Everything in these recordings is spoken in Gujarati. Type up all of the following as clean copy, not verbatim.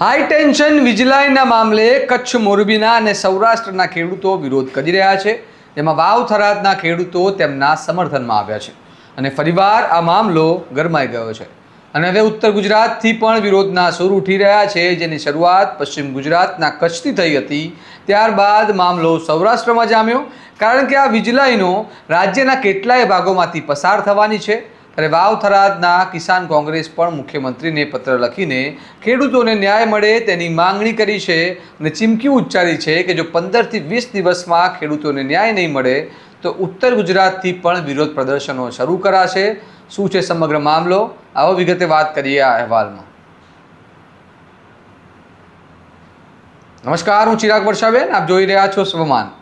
હાઈ ટેન્શન વીજ લાઇનના મામલે કચ્છ મોરબીના અને સૌરાષ્ટ્રના ખેડૂતો વિરોધ કરી રહ્યા છે, જેમાં વાવ થરાદના ખેડૂતો તેમના સમર્થનમાં આવ્યા છે અને ફરીવાર આ મામલો ગરમાઈ ગયો છે અને હવે ઉત્તર ગુજરાતથી પણ વિરોધના સૂર ઉઠી રહ્યા છે, જેની શરૂઆત પશ્ચિમ ગુજરાતના કચ્છથી થઈ હતી। ત્યારબાદ મામલો સૌરાષ્ટ્રમાં જામ્યો, કારણ કે આ વીજ લાઇનો રાજ્યના કેટલાય ભાગોમાંથી પસાર થવાની છે। ત્યારે વાવ થરાદના કિસાન કોંગ્રેસ પણ મુખ્યમંત્રીને પત્ર લખીને ખેડૂતોને ન્યાય મળે તેની માંગણી કરી છે અને ચીમકી ઉચ્ચારી છે કે જો 15 થી 20 દિવસમાં ખેડૂતોને ન્યાય નહીં મળે તો ઉત્તર ગુજરાતથી પણ વિરોધ પ્રદર્શનો શરૂ કરાશે। શું છે સમગ્ર મામલો, આવો વિગતે વાત કરીએ આ અહેવાલમાં। નમસ્કાર, હું ચિરાગ વર્ષાબેન, આપ જોઈ રહ્યા છો સ્વમાન।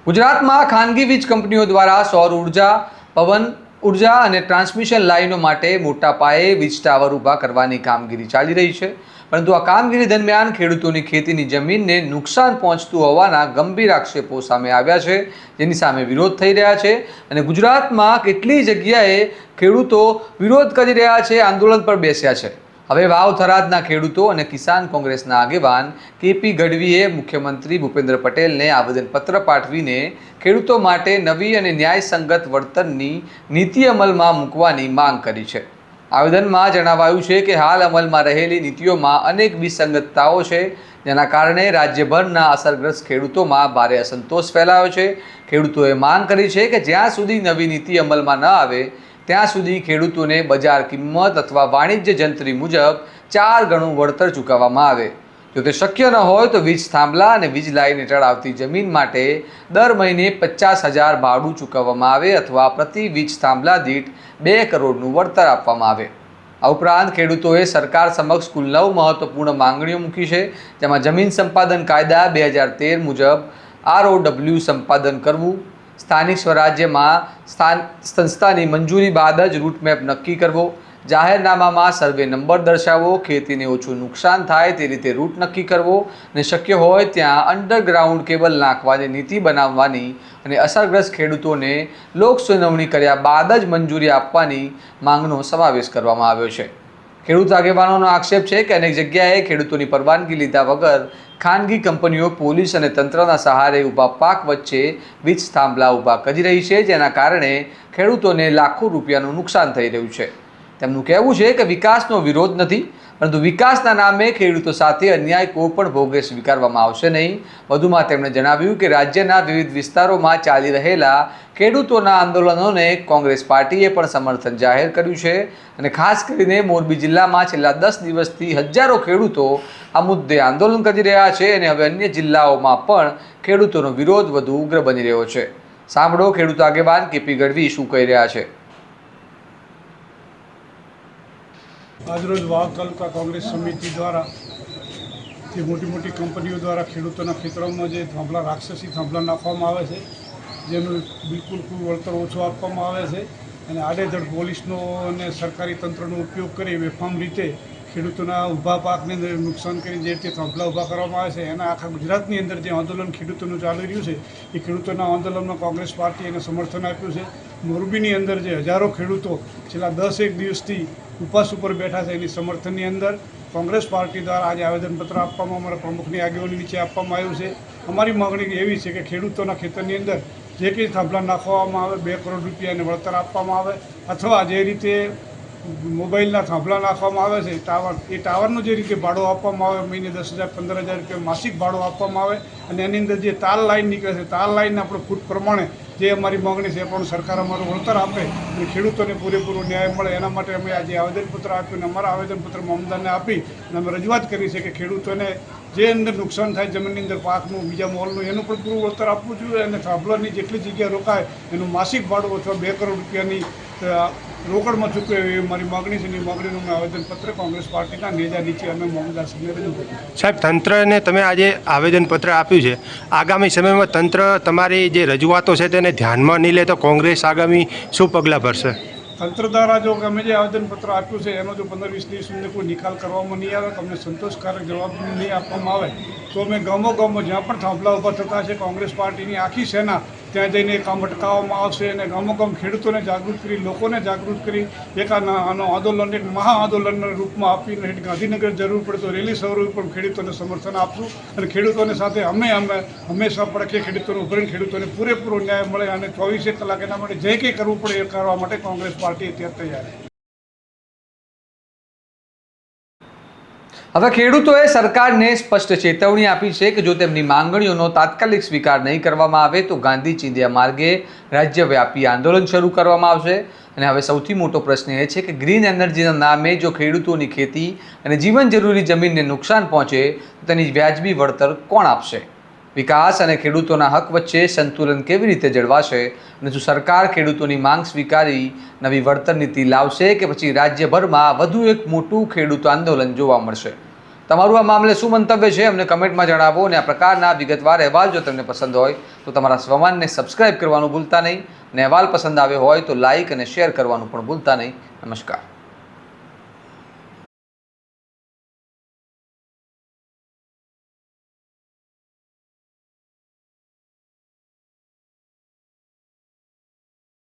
ગુજરાતમાં ખાનગી વીજ કંપનીઓ દ્વારા સૌર ઉર્જા, પવન ઉર્જા અને ટ્રાન્સમિશન લાઇનો માટે મોટા પાયે વીજ ટાવર ઊભા કરવાની કામગીરી ચાલી રહી છે, પરંતુ આ કામગીરી દરમિયાન ખેડૂતોની ખેતીની જમીનને નુકસાન પહોંચતું હોવાના ગંભીર આક્ષેપો સામે આવ્યા છે, જેની સામે વિરોધ થઈ રહ્યા છે અને ગુજરાતમાં કેટલી જગ્યાએ ખેડૂતો વિરોધ કરી રહ્યા છે, આંદોલન પર બેસ્યા છે। હવે વાવ થરાદના ખેડૂતો અને કિસાન કોંગ્રેસના આગેવાન કેપી ગઢવીએ મુખ્યમંત્રી ભૂપેન્દ્ર પટેલને આવેદનપત્ર પાઠવીને ખેડૂતો માટે નવી અને ન્યાયસંગત વળતરની નીતિ અમલમાં મૂકવાની માંગ કરી છે। આવેદનમાં જણાવાયું છે કે હાલ અમલમાં રહેલી નીતિઓમાં અનેક વિસંગતતાઓ છે, જેના કારણે રાજ્યભરના અસરગ્રસ્ત ખેડૂતોમાં ભારે અસંતોષ ફેલાયો છે। ખેડૂતોએ માંગ કરી છે કે જ્યાં સુધી નવી નીતિ અમલમાં ન આવે ત્યાં સુધી ખેડૂતોને બજાર કિંમત અથવા વાણિજ્ય જંત્રી મુજબ 4 ગણું વળતર ચૂકવવામાં આવે। જો તે શક્ય ન હોય તો વીજ થાંભલા અને વીજ લાઇન હેઠળ આવતી જમીન માટે દર મહિને 50,000 ભાડું ચૂકવવામાં આવે અથવા પ્રતિ વીજ થાંભલા દીઠ 2 કરોડનું વળતર આપવામાં આવે। આ ઉપરાંત ખેડૂતોએ સરકાર સમક્ષ કુલ 9 મહત્વપૂર્ણ માંગણીઓ મૂકી છે, જેમાં જમીન સંપાદન કાયદા 2013 મુજબ ROW સંપાદન કરવું, સ્થાનિક સ્વરાજ્યમાં સંસ્થાની મંજૂરી બાદ જ રૂટમેપ નક્કી કરવો, જાહેરનામામાં સર્વે નંબર દર્શાવવો, ખેતીને ઓછું નુકસાન થાય તે રીતે રૂટ નક્કી કરવો અને શક્ય હોય ત્યાં અંડરગ્રાઉન્ડ કેબલ નાખવાની નીતિ બનાવવાની અને અસરગ્રસ્ત ખેડૂતોને લોક સુનાવણી કર્યા બાદ જ મંજૂરી આપવાની માંગનો સમાવેશ કરવામાં આવ્યો છે। ખેડૂત આગેવાનોનો આક્ષેપ છે કે અનેક જગ્યાએ ખેડૂતોની પરવાનગી લીધા વગર ખાનગી કંપનીઓ પોલીસ અને તંત્રના સહારે ઊભા પાક વચ્ચે વીજ થાંભલા ઊભા કરી રહી છે, જેના કારણે ખેડૂતોને લાખો રૂપિયાનું નુકસાન થઈ રહ્યું છે। તેમનું કહેવું છે કે વિકાસનો વિરોધ નથી, પરંતુ વિકાસના નામે ખેડૂતો સાથે અન્યાય કોઈ પણ ભોગે સ્વીકારવામાં આવશે નહીં। વધુમાં તેમણે જણાવ્યું કે રાજ્યના વિવિધ વિસ્તારોમાં ચાલી રહેલા ખેડૂતોના આંદોલનોને કોંગ્રેસ પાર્ટીએ પણ સમર્થન જાહેર કર્યું છે અને ખાસ કરીને મોરબી જિલ્લામાં છેલ્લા 10 દિવસથી હજારો ખેડૂતો આ મુદ્દે આંદોલન કરી રહ્યા છે અને હવે અન્ય જિલ્લાઓમાં પણ ખેડૂતોનો વિરોધ વધુ ઉગ્ર બની રહ્યો છે। સાંભળો ખેડૂત આગેવાન કેપી ગઢવી શું કહી રહ્યા છે। આજરોજ વાવ તાલુકા કોંગ્રેસ સમિતિ દ્વારા જે મોટી કંપનીઓ દ્વારા ખેડૂતોના ખેતરોમાં જે થાંભલા રાક્ષસી થાંભલા નાખવામાં આવે છે, જેનું બિલકુલ કોઈ વળતર ઓછું આપવામાં આવે છે અને આડેધડ પોલીસનો અને સરકારી તંત્રનો ઉપયોગ કરી બેફામ રીતે ખેડૂતોના ઊભા પાકને નુકસાન કરી જે રીતે થાંભલા ઊભા કરવામાં આવે છે, એના આખા ગુજરાતની અંદર જે આંદોલન ખેડૂતોનું ચાલી રહ્યું છે એ ખેડૂતોના આંદોલનમાં કોંગ્રેસ પાર્ટીએ એને સમર્થન આપ્યું છે। મોરબીની અંદર જે હજારો ખેડૂતો છેલ્લા 10 દિવસથી ઉપવાસ ઉપર બેઠા છે, એની સમર્થનની અંદર કોંગ્રેસ પાર્ટી દ્વારા આજે આવેદનપત્ર આપવામાં અમારા પ્રમુખની આગેવાની નીચે આપવામાં આવ્યું છે। અમારી માગણી એવી છે કે ખેડૂતોના ખેતરની અંદર જે કંઈ થાંભલા નાખવામાં આવે 2 કરોડ રૂપિયાને વળતર આપવામાં આવે અથવા જે રીતે મોબાઈલના થાંભલા નાખવામાં આવે છે એ ટાવરનું જે રીતે ભાડું આપવામાં આવે, મહિને 10,000 15,000 રૂપિયા માસિક ભાડું આપવામાં આવે અને એની અંદર જે તાર લાઈન નીકળે છે તાર લાઈનને આપણે ફૂટ પ્રમાણે જે અમારી માગણી છે એ પણ સરકાર અમારું વળતર આપે અને ખેડૂતોને પૂરેપૂરો ન્યાય મળે, એના માટે અમે આજે આવેદનપત્ર આપ્યું અને અમારા આવેદનપત્ર મામલતદારને આપી અને અમે રજૂઆત કરી છે કે ખેડૂતોને જે અંદર નુકસાન થાય જમીનની અંદર પાકનું, બીજા મોલનું, એનું પણ પૂરું વળતર આપવું જોઈએ અને થાંભલાની જેટલી જગ્યા રોકાય એનું માસિક ભાડું અથવા 2 કરોડ રૂપિયાની રોકડમાં ચૂકવે એવી મારી માગણી છે। એની માગણીનું મેં આવેદનપત્ર કોંગ્રેસ પાર્ટીના નેજા નીચે અમે મામલતદારશ્રીને રજૂ કર્યું। સાહેબ, તંત્રને તમે આજે આવેદનપત્ર આપ્યું છે, આગામી સમયમાં તંત્ર તમારી જે રજૂઆતો છે તેને ધ્યાનમાં નહીં લે તો કોંગ્રેસ આગામી શું પગલાં ભરશે? તંત્ર દ્વારા જો અમે જે આવેદનપત્ર આપ્યું છે એનો જો 15-20 દિવસ સુધી કોઈ નિકાલ કરવામાં નહીં આવે, અમને સંતોષકારક જવાબ નહીં આપવામાં આવે તો અમે ગામો જ્યાં પણ થાંભલા ઊભા થતા છે કોંગ્રેસ પાર્ટીની આખી સેના ત્યાં જઈને કામ અટકાવવામાં આવશે અને અમુક ખેડૂતોને જાગૃત કરી, લોકોને જાગૃત કરી એક આનો આંદોલન એક મહા આંદોલનના રૂપમાં આપીને ગાંધીનગર જરૂર પડે તો રેલી સ્વરૂપ પણ ખેડૂતોને સમર્થન આપશું અને ખેડૂતોની સાથે અમે હંમેશા પડખે ખેડૂતોને ઉભરીને ખેડૂતોને પૂરેપૂરો ન્યાય મળે અને 24 કલાક એના માટે જે કંઈ કરવું પડે એ કરવા માટે કોંગ્રેસ પાર્ટી અત્યારે તૈયાર છે. હવે ખેડૂતોએ સરકારને સ્પષ્ટ ચેતવણી આપી છે કે જો તેમની માંગણીઓનો તાત્કાલિક સ્વીકાર નહીં કરવામાં આવે તો ગાંધી ચિંધ્યા માર્ગે રાજ્યવ્યાપી આંદોલન શરૂ કરવામાં આવશે. અને હવે સૌથી મોટો પ્રશ્ન એ છે કે ગ્રીન એનર્જીના નામે જો ખેડૂતોની ખેતી અને જીવન જરૂરી જમીનને નુકસાન પહોંચે તો તેની વ્યાજબી વળતર કોણ આપશે? વિકાસ અને ખેડૂતોના હક વચ્ચે સંતુલન કેવી રીતે જળવાશે? અને શું સરકાર ખેડૂતોની માંગ સ્વીકારી નવી વળતર નીતિ લાવશે કે પછી રાજ્યભરમાં વધુ એક મોટું ખેડૂત આંદોલન જોવા મળશે? તમારું આ મામલે શું મંતવ્ય છે અમને કમેન્ટમાં જણાવો. અને આ પ્રકારના વિગતવાર અહેવાલ જો તમને પસંદ હોય તો તમારા સ્વમાનને સબસ્ક્રાઇબ કરવાનું ભૂલતા નહીં. અને અહેવાલ પસંદ આવ્યો હોય તો લાઇક અને શેર કરવાનું પણ ભૂલતા નહીં. નમસ્કાર.